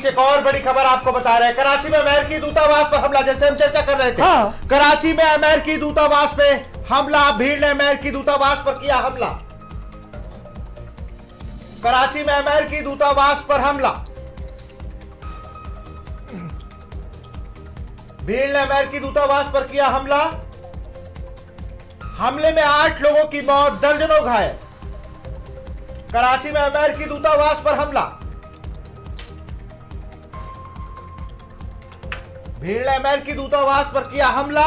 बीच एक और बड़ी खबर आपको बता रहे हैं। कराची में अमेरिकी दूतावास पर हमला, जैसे हम चर्चा कर रहे थे। कराची में अमेरिकी दूतावास पे हमला, भीड़ ने अमेरिकी दूतावास पर किया हमला। कराची में अमेरिकी दूतावास पर हमला, भीड़ ने अमेरिकी दूतावास पर किया हमला। हमले में 8 लोगों की मौत, दर्जनों घायल। कराची में अमेरिकी दूतावास पर हमला, भीड़ ने अमेरिकी दूतावास पर किया हमला।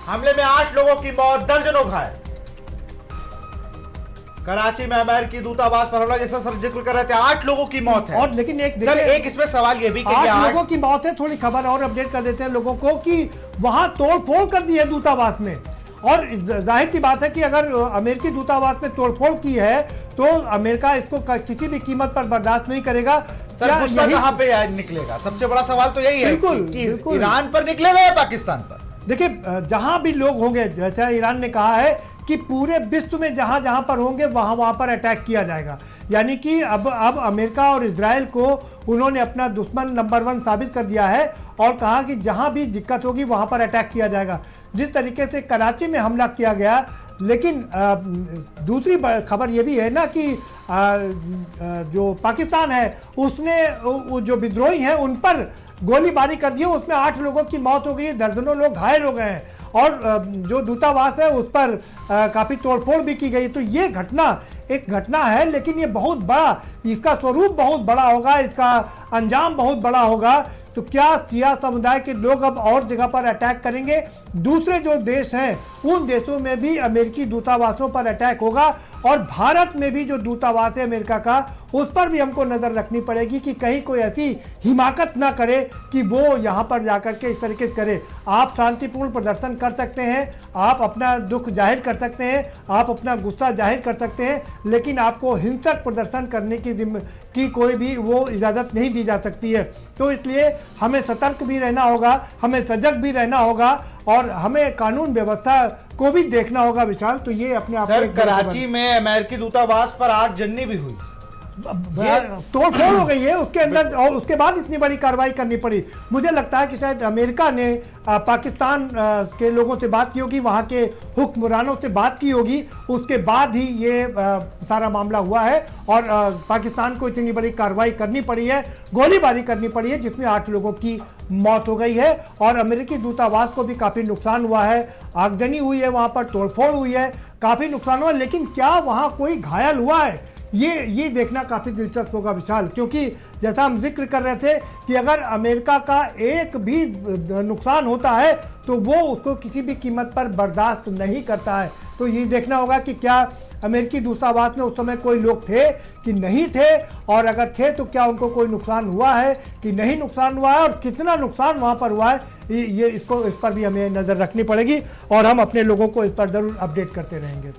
हमले में 8 लोगों की मौत, दर्जनों घायल। कराची में अमेरिकी दूतावास पर हमला, जैसा सर जिक्र कर रहे थे, 8 लोगों की मौत है। और लेकिन एक इसमें सवाल यह भी कि 8 लोगों की मौत है। थोड़ी खबर और अपडेट कर देते हैं लोगों को कि वहां तोड़फोड़ कर दी है दूतावास में। और जाहिर सी बात है कि अगर अमेरिकी दूतावास में तोड़फोड़ की है तो अमेरिका इसको किसी भी कीमत पर बर्दाश्त नहीं करेगा। सर गुस्सा कहां पे निकलेगा? सबसे बड़ा सवाल तो यही है कि ईरान पर निकलेगा या पाकिस्तान पर? देखिए, जहां भी लोग होंगे, जैसा ईरान ने कहा है कि पूरे विश्व में जहां जहां पर होंगे वहां पर अटैक किया जाएगा। यानी कि अब अमेरिका और इजराइल को उन्होंने अपना दुश्मन नंबर 1 साबित कर दिया है और कहा कि जहां भी दिक्कत होगी वहां पर अटैक किया जाएगा। जिस तरीके से कराची में हमला किया गया, लेकिन दूसरी खबर यह भी है ना कि जो पाकिस्तान है उसने जो विद्रोही हैं उन पर गोलीबारी कर दी है। उसमें 8 लोगों की मौत हो गई है, दर्जनों लोग घायल हो गए हैं और जो दूतावास है उस पर काफ़ी तोड़फोड़ भी की गई। तो ये घटना एक घटना है, लेकिन ये बहुत बड़ा, इसका स्वरूप बहुत बड़ा होगा, इसका अंजाम बहुत बड़ा होगा। तो क्या शिया समुदाय के लोग अब और जगह पर अटैक करेंगे? दूसरे जो देश हैं उन देशों में भी अमेरिकी दूतावासों पर अटैक होगा और भारत में भी जो दूतावास है अमेरिका का, उस पर भी हमको नज़र रखनी पड़ेगी कि कहीं कोई ऐसी हिमाकत ना करे कि वो यहाँ पर जाकर के इस तरीके से करे। आप शांतिपूर्ण प्रदर्शन कर सकते हैं, आप अपना दुख जाहिर कर सकते हैं, आप अपना गुस्सा जाहिर कर सकते हैं, लेकिन आपको हिंसक प्रदर्शन करने की कोई भी वो इजाज़त नहीं दी जा सकती है। तो इसलिए हमें सतर्क भी रहना होगा, हमें सजग भी रहना होगा और हमें कानून व्यवस्था को भी देखना होगा। विशाल, तो ये अपने आप सर कराची में अमेरिकी दूतावास पर आगजनी भी हुई, तोड़फोड़ हो गई है उसके अंदर, और उसके बाद इतनी बड़ी कार्रवाई करनी पड़ी। मुझे लगता है कि शायद अमेरिका ने पाकिस्तान के लोगों से बात की होगी, वहाँ के हुक्मरानों से बात की होगी, उसके बाद ही ये सारा मामला हुआ है और पाकिस्तान को इतनी बड़ी कार्रवाई करनी पड़ी है, गोलीबारी करनी पड़ी है, जिसमें 8 लोगों की मौत हो गई है और अमेरिकी दूतावास को भी काफ़ी नुकसान हुआ है। आगजनी हुई है, वहाँ पर तोड़फोड़ हुई है, काफ़ी नुकसान हुआ। लेकिन क्या वहाँ कोई घायल हुआ है, ये देखना काफ़ी दिलचस्प होगा विशाल, क्योंकि जैसा हम जिक्र कर रहे थे कि अगर अमेरिका का एक भी नुकसान होता है तो वो उसको किसी भी कीमत पर बर्दाश्त नहीं करता है। तो ये देखना होगा कि क्या अमेरिकी दूतावास में उस समय कोई लोग थे कि नहीं थे, और अगर थे तो क्या उनको कोई नुकसान हुआ है कि नहीं नुकसान हुआ है, और कितना नुकसान वहाँ पर हुआ है, इस पर भी हमें नज़र रखनी पड़ेगी और हम अपने लोगों को इस पर ज़रूर अपडेट करते रहेंगे।